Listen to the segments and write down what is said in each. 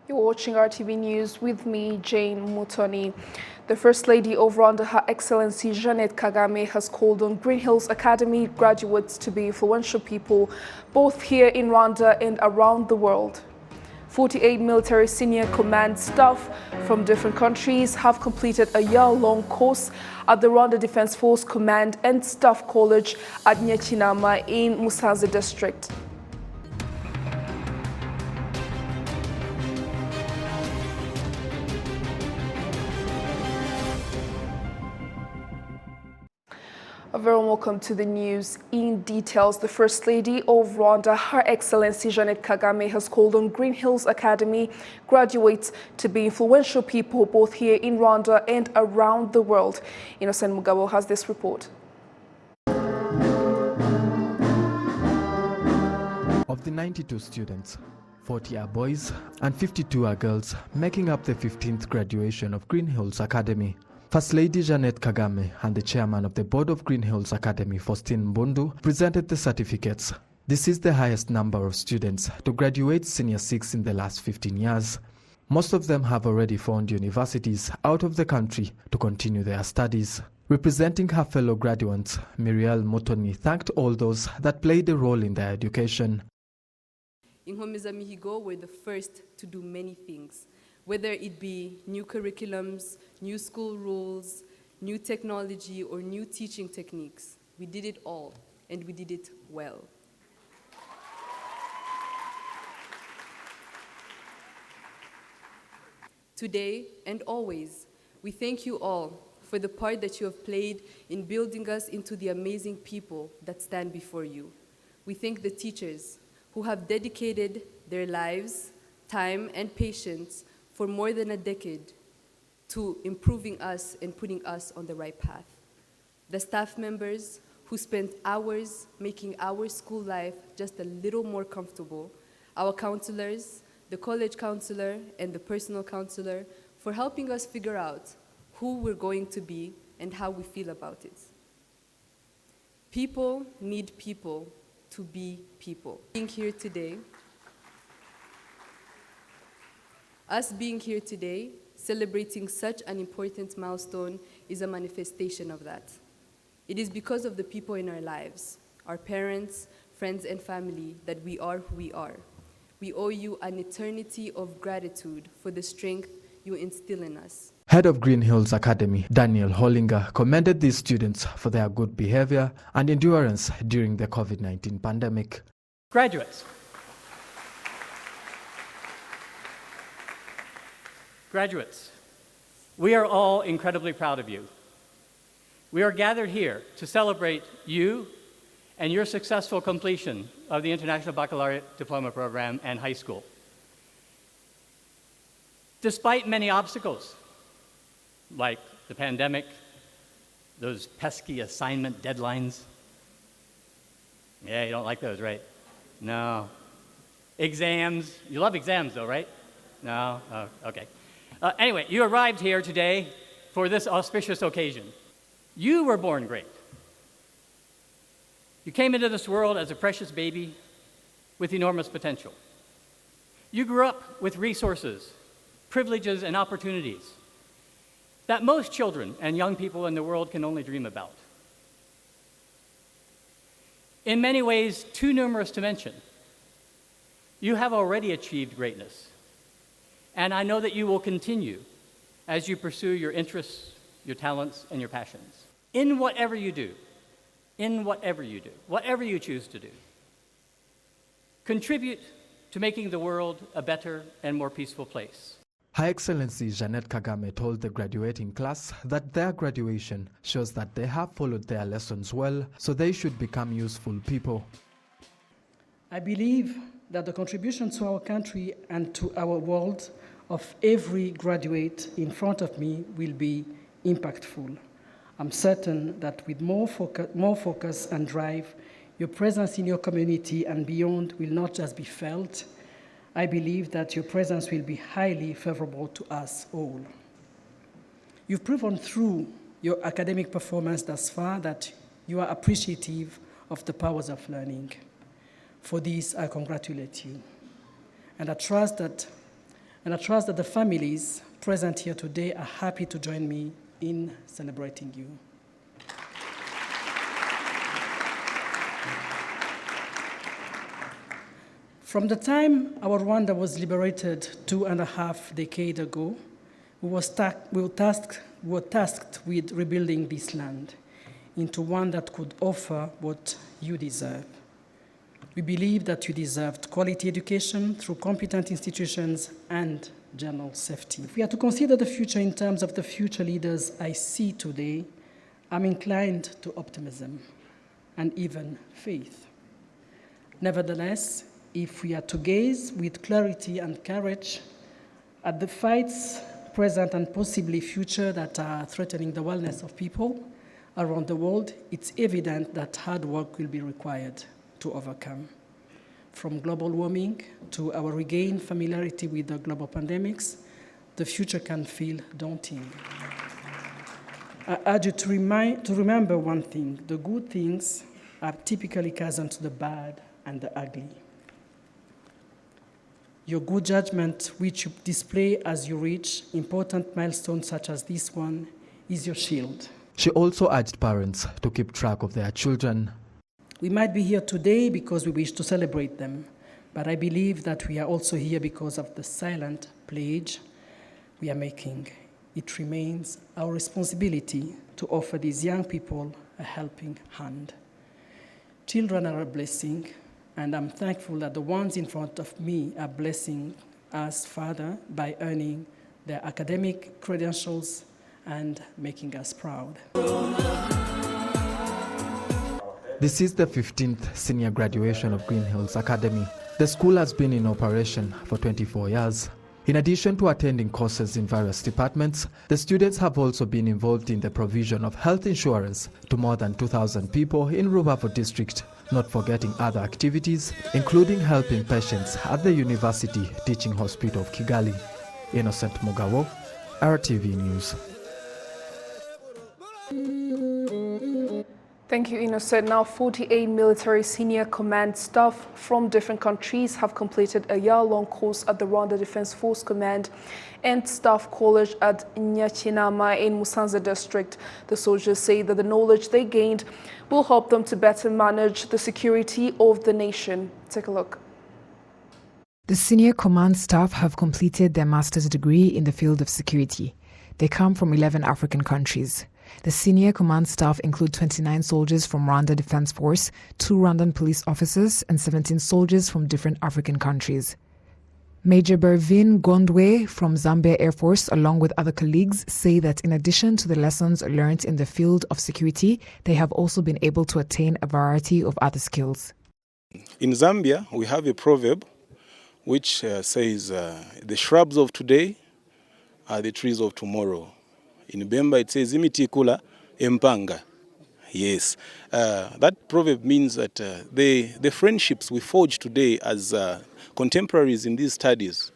You're watching RTV News with me, Jane Mutoni. The First Lady of Rwanda, Her Excellency Jeannette Kagame, has called on Green Hills Academy graduates to be influential people, both here in Rwanda and around the world. 48 military senior command staff from different countries have completed a year-long course at the Rwanda Defense Force Command and Staff College at Nyakinama in Musanze District. A very welcome to the news. In details, the First Lady of Rwanda, Her Excellency Jeannette Kagame, has called on Green Hills Academy graduates to be influential people both here in Rwanda and around the world. Innocent Mugabo has this report. Of the 92 students, 40 are boys and 52 are girls, making up the 15th graduation of Green Hills Academy. First Lady Jeannette Kagame and the chairman of the board of Green Hills Academy, Faustin Mbundu, presented the certificates. This is the highest number of students to graduate Senior 6 in the last 15 years. Most of them have already found universities out of the country to continue their studies. Representing her fellow graduates, Muriel Mutoni thanked all those that played a role in their education. Mihigo were the first to do many things, whether it be new curriculums, new school rules, new technology, or new teaching techniques. We did it all, and we did it well. Today and always, we thank you all for the part that you have played in building us into the amazing people that stand before you. We thank the teachers who have dedicated their lives, time, and patience for more than a decade to improving us and putting us on the right path. The staff members who spent hours making our school life just a little more comfortable, our counselors, the college counselor and the personal counselor for helping us figure out who we're going to be and how we feel about it. People need people to be people. Being here today, us being here today, celebrating such an important milestone is a manifestation of that. It is because of the people in our lives, our parents, friends, and family, that we are who we are. We owe you an eternity of gratitude for the strength you instill in us. Head of Green Hills Academy, Daniel Hollinger, commended these students for their good behavior and endurance during the COVID-19 pandemic. Graduates. Graduates, we are all incredibly proud of you. We are gathered here to celebrate you and your successful completion of the International Baccalaureate Diploma Program and high school. Despite many obstacles, like the pandemic, those pesky assignment deadlines. Yeah, you don't like those, right? No. Exams, you love exams though, right? No? Oh, okay. Anyway, you arrived here today for this auspicious occasion. You were born great. You came into this world as a precious baby with enormous potential. You grew up with resources, privileges, and opportunities that most children and young people in the world can only dream about. In many ways, too numerous to mention, you have already achieved greatness. And I know that you will continue as you pursue your interests, your talents, and your passions. In whatever you do, whatever you choose to do, contribute to making the world a better and more peaceful place. Her Excellency Jeannette Kagame told the graduating class that their graduation shows that they have followed their lessons well, so they should become useful people. I believe that the contribution to our country and to our world of every graduate in front of me will be impactful. I'm certain that with more focus and drive, your presence in your community and beyond will not just be felt. I believe that your presence will be highly favorable to us all. You've proven through your academic performance thus far that you are appreciative of the powers of learning. For this, I congratulate you. And I trust that And I trust that the families present here today are happy to join me in celebrating you. From the time our Rwanda was liberated 2.5 decades ago, we were tasked with rebuilding this land into one that could offer what you deserve. We believe that you deserved quality education through competent institutions and general safety. If we are to consider the future in terms of the future leaders I see today, I'm inclined to optimism and even faith. Nevertheless, if we are to gaze with clarity and courage at the fights, present and possibly future that are threatening the wellness of people around the world, it's evident that hard work will be required to overcome. From global warming to our regained familiarity with the global pandemics, the future can feel daunting. I urge you to remember one thing: the good things are typically cousin to the bad and the ugly. Your good judgment, which you display as you reach important milestones such as this one, is your shield. She also urged parents to keep track of their children. We might be here today because we wish to celebrate them, but I believe that we are also here because of the silent pledge we are making. It remains our responsibility to offer these young people a helping hand. Children are a blessing, and I'm thankful that the ones in front of me are blessing us further by earning their academic credentials and making us proud. This is the 15th senior graduation of Green Hills Academy. The school has been in operation for 24 years. In addition to attending courses in various departments, the students have also been involved in the provision of health insurance to more than 2,000 people in Rubavu district, not forgetting other activities, including helping patients at the University Teaching Hospital of Kigali. Innocent Mugawo, RTV News. Thank you, Innocent. Now, 48 military senior command staff from different countries have completed a year-long course at the Rwanda Defense Force Command and Staff College at Nyakinama in Musanze district. The soldiers say that the knowledge they gained will help them to better manage the security of the nation. Take a look. The senior command staff have completed their master's degree in the field of security. They come from 11 African countries. The senior command staff include 29 soldiers from Rwanda Defense Force, 2 Rwandan police officers, and 17 soldiers from different African countries. Major Bervin Gondwe from Zambia Air Force, along with other colleagues, say that in addition to the lessons learned in the field of security, they have also been able to attain a variety of other skills. In Zambia, we have a proverb which says, the shrubs of today are the trees of tomorrow. In Bemba, it says, imiti kula empanga. Yes. That proverb means that the friendships we forge today as contemporaries in these studies,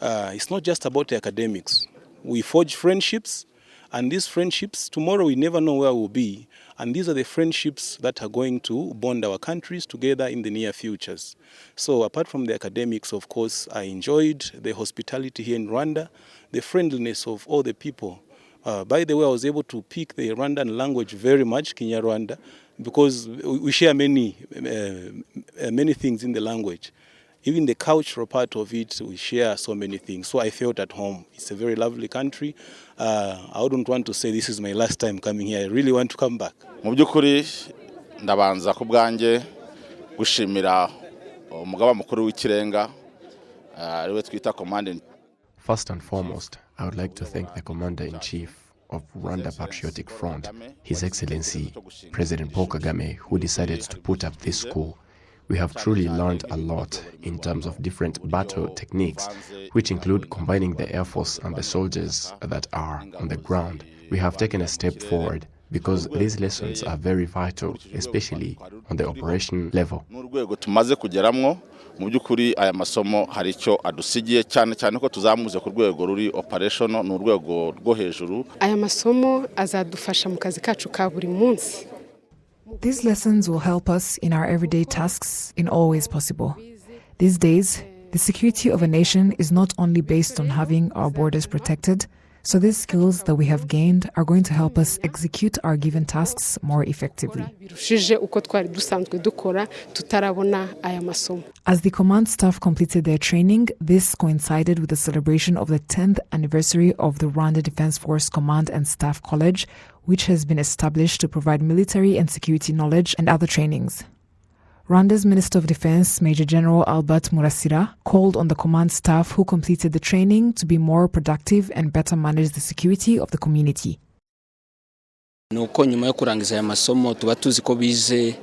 it's not just about the academics. We forge friendships, and these friendships, tomorrow we never know where we'll be. And these are the friendships that are going to bond our countries together in the near futures. So apart from the academics, of course, I enjoyed the hospitality here in Rwanda, the friendliness of all the people. By the way, I was able to pick the Rwandan language very much, Kinyarwanda, because we share many things in the language. Even the cultural part of it, we share so many things. So I felt at home. It's a very lovely country. I wouldn't want to say this is my last time coming here. I really want to come back. Mu byukuri ndabanza ku bwanjye gushimira umugaba mukuru w'ikirenga ariwe twita commanding. First and foremost, I would like to thank the Commander-in-Chief of Rwanda Patriotic Front, His Excellency President Paul Kagame, who decided to put up this school. We have truly learned a lot in terms of different battle techniques, which include combining the Air Force and the soldiers that are on the ground. We have taken a step forward because these lessons are very vital, especially on the operation level. Mu byukuri aya masomo hari icyo adusigiye cyane ko tuzamuze ku rwego ruri operational n'urwego rwo hejuru. Aya masomo azadufasha mu kazi kacu ka buri munsi. These lessons will help us in our everyday tasks in all ways possible. These days, The security of a nation is not only based on having our borders protected, so these skills that we have gained are going to help us execute our given tasks more effectively. As the command staff completed their training, this coincided with the celebration of the 10th anniversary of the Rwanda Defense Force Command and Staff College, which has been established to provide military and security knowledge and other trainings. Rwanda's Minister of Defense, Major General Albert Murasira, called on the command staff who completed the training to be more productive and better manage the security of the community. Nuko nyuma yo kurangiza aya masomo tuba tuzi ko bize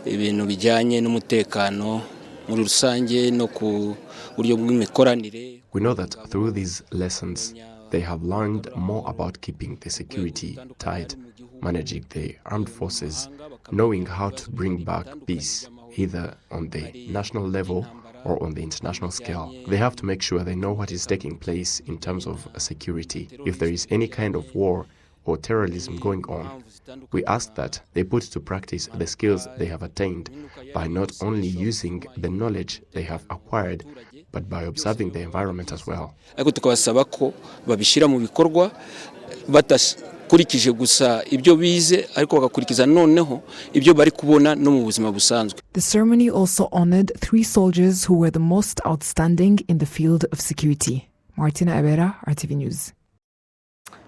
ibintu bijyanye n'umutekano muri rusange no ku buryo bw'imikoranire. We know that through these lessons, they have learned more about keeping the security tight, managing the armed forces, knowing how to bring back peace, either on the national level or on the international scale. They have to make sure they know what is taking place in terms of security. If there is any kind of war or terrorism going on, we ask that they put to practice the skills they have attained by not only using the knowledge they have acquired, but by observing the environment as well. Ariko tukabasaba ko babishira mu bikorwa batakurikije gusa ibyo bize ariko bagakurikiza noneho ibyo bari kubona no mu buzima busanzwe. The ceremony also honored 3 soldiers who were the most outstanding in the field of security. Martina Abera, RTV News.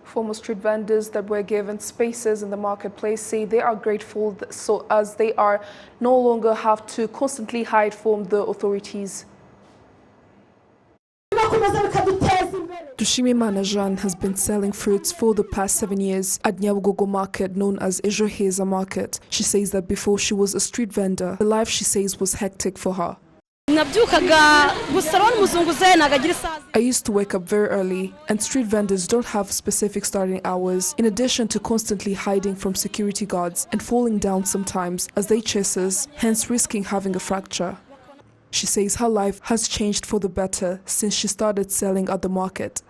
Former street vendors that were given spaces in the marketplace say they are grateful so as they are no longer have to constantly hide from the authorities. Dushime Manajan has been selling fruits for the past 7 years at Nyabugogo market known as Ejo Heza market. She says that before she was a street vendor, the life she says was hectic for her. I used to wake up very early, and street vendors don't have specific starting hours, in addition to constantly hiding from security guards and falling down sometimes as they chase us, hence risking having a fracture. She says her life has changed for the better since she started selling at the market.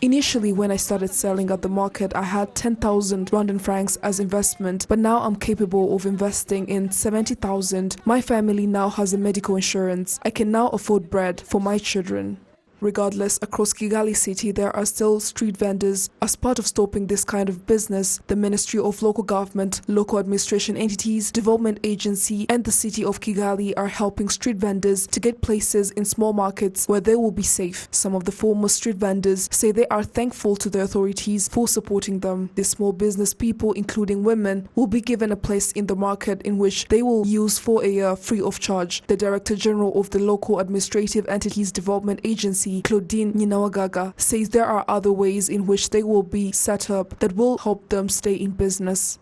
Initially, when I started selling at the market, I had 10,000 Rwandan francs as investment, but now I'm capable of investing in 70,000. My family now has a medical insurance. I can now afford bread for my children. Regardless, across Kigali city, there are still street vendors. As part of stopping this kind of business, the Ministry of Local Government, local administration entities, development agency, and the city of Kigali are helping street vendors to get places in small markets where they will be safe. Some of the former street vendors say they are thankful to the authorities for supporting them. The small business people, including women, will be given a place in the market in which they will use for a year free of charge. The Director General of the Local Administrative Entities Development Agency, Claudine Ninawagaga, says there are other ways in which they will be set up that will help them stay in business.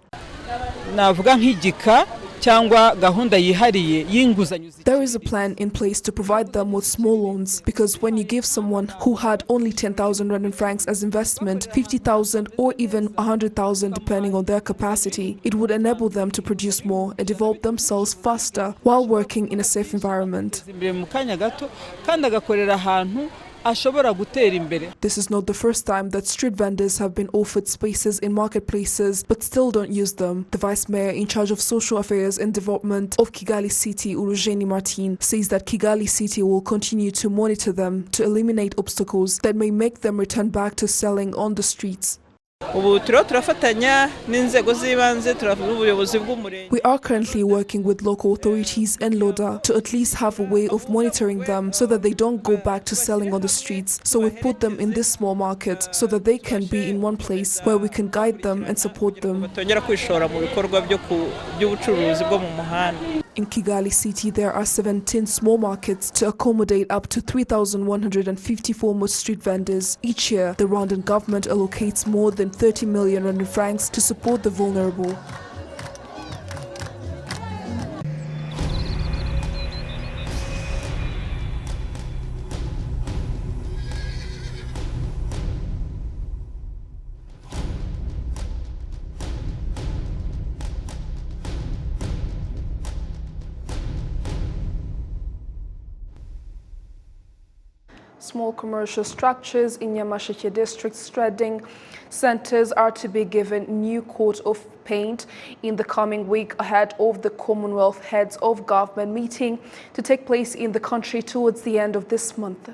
There is a plan in place to provide them with small loans, because when you give someone who had only 10,000 Rwandan francs as investment, 50,000 or even 100,000 depending on their capacity, it would enable them to produce more and develop themselves faster while working in a safe environment. This is not the first time that street vendors have been offered spaces in marketplaces but still don't use them. The Vice Mayor in charge of Social Affairs and Development of Kigali City, Urujeni Martin, says that Kigali City will continue to monitor them to eliminate obstacles that may make them return back to selling on the streets. We are currently working with local authorities and LODA to at least have a way of monitoring them so that they don't go back to selling on the streets. So we've put them in this small market so that they can be in one place where we can guide them and support them. In Kigali City, there are 17 small markets to accommodate up to 3,150 former street vendors. Each year, the Rwandan government allocates more than 30 million Rwandan francs to support the vulnerable. Small commercial structures in Nyamasheke district's trading centers are to be given new coat of paint in the coming week ahead of the Commonwealth Heads of Government meeting to take place in the country towards the end of this month.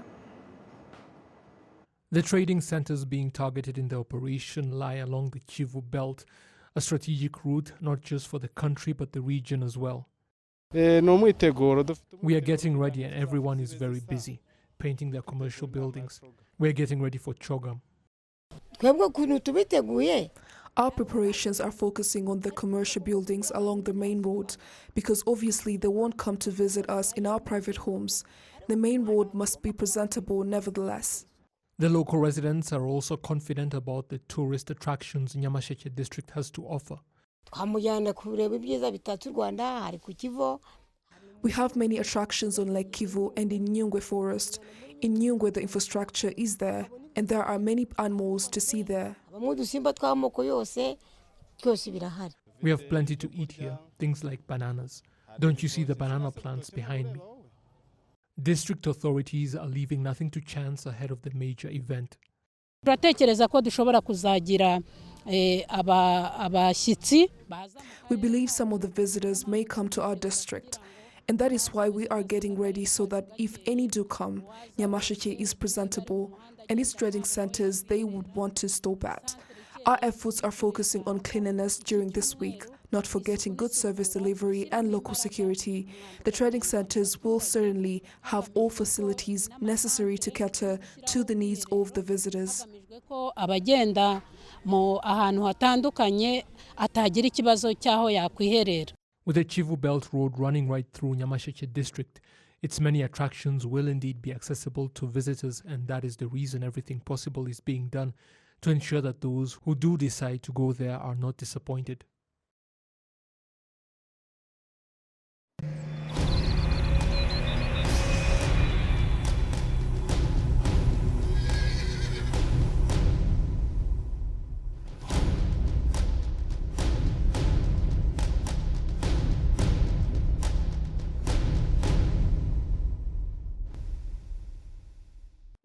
The trading centers being targeted in the operation lie along the Kivu Belt, a strategic route not just for the country but the region as well. We are getting ready and everyone is very busy painting their commercial buildings. We are getting ready for Chogam. Our preparations are focusing on the commercial buildings along the main road because obviously they won't come to visit us in our private homes. The main road must be presentable nevertheless. The local residents are also confident about the tourist attractions Nyamasheke district has to offer. We have many attractions on Lake Kivu and in Nyungwe forest. In Nyungwe, the infrastructure is there, and there are many animals to see there. We have plenty to eat here, things like bananas. Don't you see the banana plants behind me? District authorities are leaving nothing to chance ahead of the major event. We believe some of the visitors may come to our district, and that is why we are getting ready so that if any do come, Nyamasheke is presentable and its trading centers they would want to stop at. Our efforts are focusing on cleanliness during this week, not forgetting good service delivery and local security. The trading centers will certainly have all facilities necessary to cater to the needs of the visitors. With the Kivu Belt Road running right through Nyamasheke district, its many attractions will indeed be accessible to visitors, and that is the reason everything possible is being done to ensure that those who do decide to go there are not disappointed.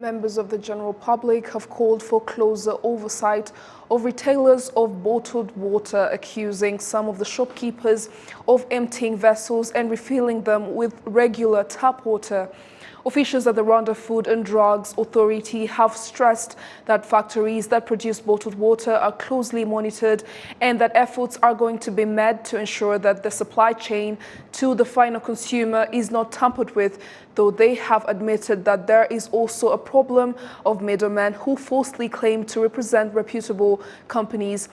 Members of the general public have called for closer oversight of retailers of bottled water, accusing some of the shopkeepers of emptying vessels and refilling them with regular tap water. Officials at the Rwanda Food and Drugs Authority have stressed that factories that produce bottled water are closely monitored and that efforts are going to be made to ensure that the supply chain to the final consumer is not tampered with, though they have admitted that there is also a problem of middlemen who falsely claim to represent reputable companies.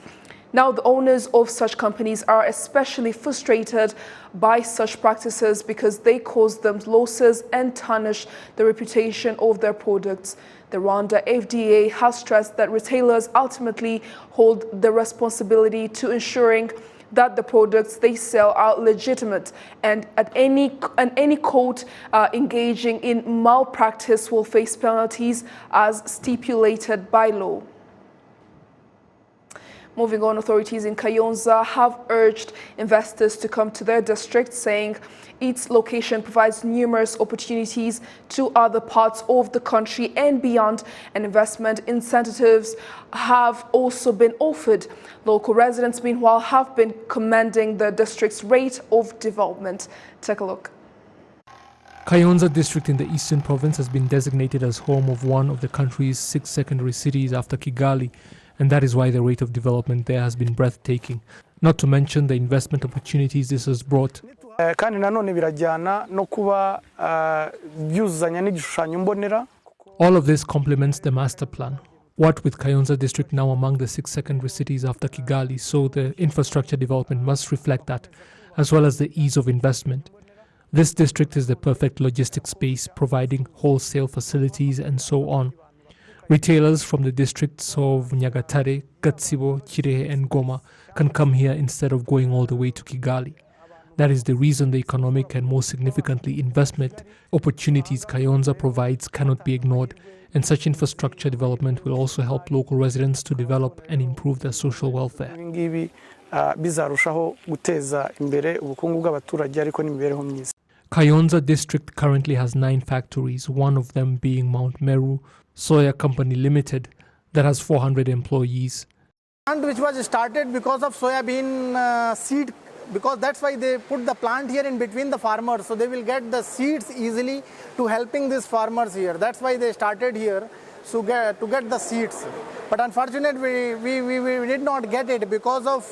Now, the owners of such companies are especially frustrated by such practices because they cause them losses and tarnish the reputation of their products. The Rwanda FDA has stressed that retailers ultimately hold the responsibility to ensuring that the products they sell are legitimate, and any court engaging in malpractice will face penalties as stipulated by law. Moving on, authorities in Kayonza have urged investors to come to their district, saying its location provides numerous opportunities to other parts of the country and beyond, and investment incentives have also been offered. Local residents, meanwhile, have been commending the district's rate of development. Take a look. Kayonza district in the eastern province has been designated as home of one of the country's 6 secondary cities after Kigali, and that is why the rate of development there has been breathtaking, not to mention the investment opportunities this has brought. All of this complements the master plan. What with Kayonza district now among the 6 secondary cities after Kigali, so the infrastructure development must reflect that, as well as the ease of investment. This district is the perfect logistics space, providing wholesale facilities and so on. Retailers from the districts of Nyagatare, Gatsibo, Kirehe and Goma can come here instead of going all the way to Kigali. That is the reason the economic and more significantly investment opportunities Kayonza provides cannot be ignored, and such infrastructure development will also help local residents to develop and improve their social welfare. Kayonza district currently has 9 factories, one of them being Mount Meru Soya Company Limited that has 400 employees. Plant which was started because of soybean seed, because that's why they put the plant here in between the farmers, so they will get the seeds easily to helping these farmers here. That's why they started here to get the seeds. But unfortunately, we did not get it because of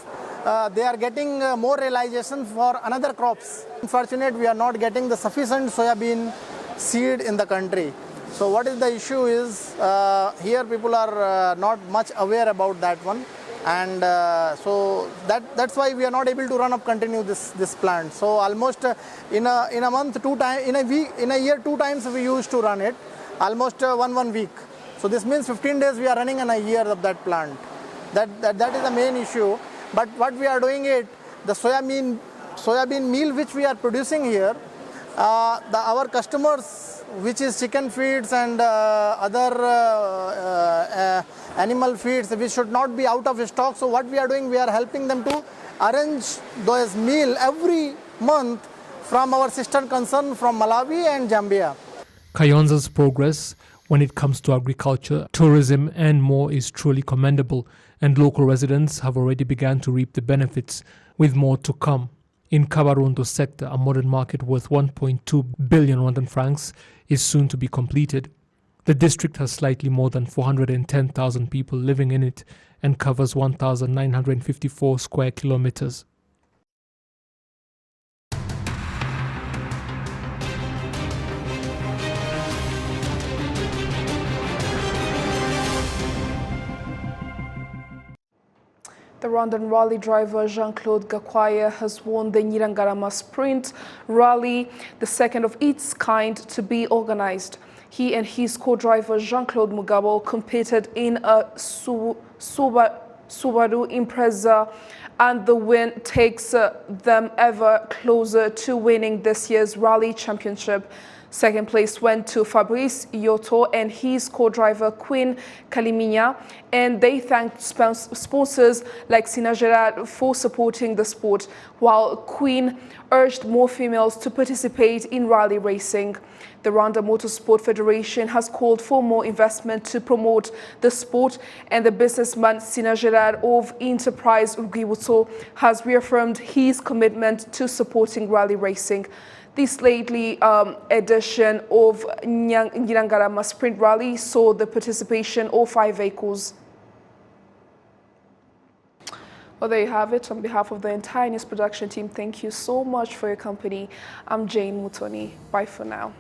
they are getting more realization for another crops. Unfortunately, we are not getting the sufficient soybean seed in the country. So what is the issue is, here people are not much aware about that one. And so that's why we are not able to run up continue this plant. So almost in a month 2 times, in a year 2 times we used to run it, almost one week. So this means 15 days we are running in a year of that plant. That is the main issue. But what we are doing it, the soybean meal which we are producing here, our customers, which is chicken feeds and other animal feeds, which should not be out of stock. So what we are doing, we are helping them to arrange those meal every month from our sister concern from Malawi and Zambia. Kayonza's progress when it comes to agriculture, tourism and more is truly commendable, and local residents have already begun to reap the benefits, with more to come. In Kabarondo sector, a modern market worth 1.2 billion Rwandan francs is soon to be completed. The district has slightly more than 410,000 people living in it and covers 1,954 square kilometers. The Rwandan rally driver Jean-Claude Gakwaya has won the Nyirangarama Sprint Rally, the second of its kind to be organized. He and his co-driver Jean-Claude Mugabo competed in a Subaru Impreza, and the win takes them ever closer to winning this year's rally championship. Second place went to Fabrice Yoto and his co-driver Queen Kaliminya, and they thanked sponsors like Sina Gerard for supporting the sport, while Queen urged more females to participate in rally racing. The Rwanda Motorsport Federation has called for more investment to promote the sport, and the businessman Sina Gerard of Enterprise Urwibutso has reaffirmed his commitment to supporting rally racing. This lately edition of Nyirangarama Sprint Rally saw the participation of 5 vehicles. Well, there you have it. On behalf of the entire news production team, thank you so much for your company. I'm Jane Mutoni. Bye for now.